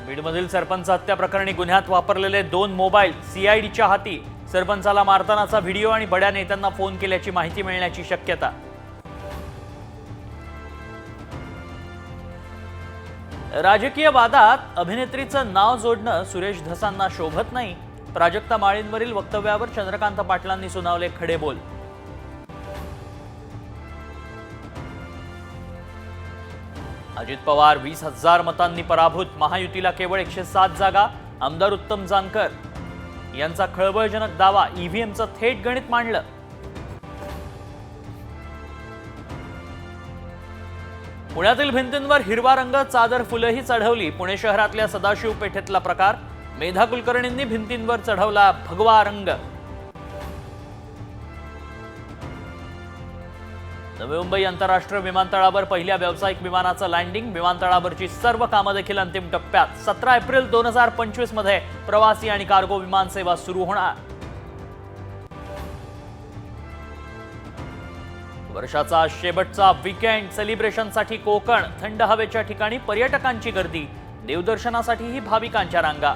बीडमधील सरपंच हत्या प्रकरणी गुन्ह्यात वापरलेले 2 मोबाईल सीआयडीच्या हाती. सरपंचाला मारतानाचा व्हिडिओ आणि बड्या नेत्यांना फोन केल्याची माहिती मिळण्याची शक्यता. राजकीय वादात अभिनेत्रीचं नाव जोडणं सुरेश धसांना शोभत नाही. प्राजक्ता माळींवरील वक्तव्यावर चंद्रकांत पाटलांनी सुनावले खडे बोल. अजित पवार 20,000 मतांनी पराभूत. महायुतीला केवळ 107 जागा. आमदार उत्तम जानकर यांचा खळबळजनक दावा. ईव्हीएमचं थेट गणित मांडलं. पुण्यातील भिंतींवर हिरवा रंग, चादर, फुलंही चढवली. पुणे शहरातल्या सदाशिव पेठेतला प्रकार. मेधा कुलकर्णींनी भिंतींवर चढवला भगवा रंग. नवी मुंबई आंतरराष्ट्रीय विमानतळावर पहिल्या व्यावसायिक विमानाचं लँडिंग. विमानतळावरची सर्व कामं देखील अंतिम टप्प्यात. 17 एप्रिल 2025 मध्ये प्रवासी आणि कार्गो विमान सेवा सुरू होणार. वर्षाचा शेवटचा वीकेंड. सेलिब्रेशनसाठी कोकण. थंड हवेच्या ठिकाणी पर्यटकांची गर्दी. देवदर्शनासाठीही भाविकांच्या रांगा.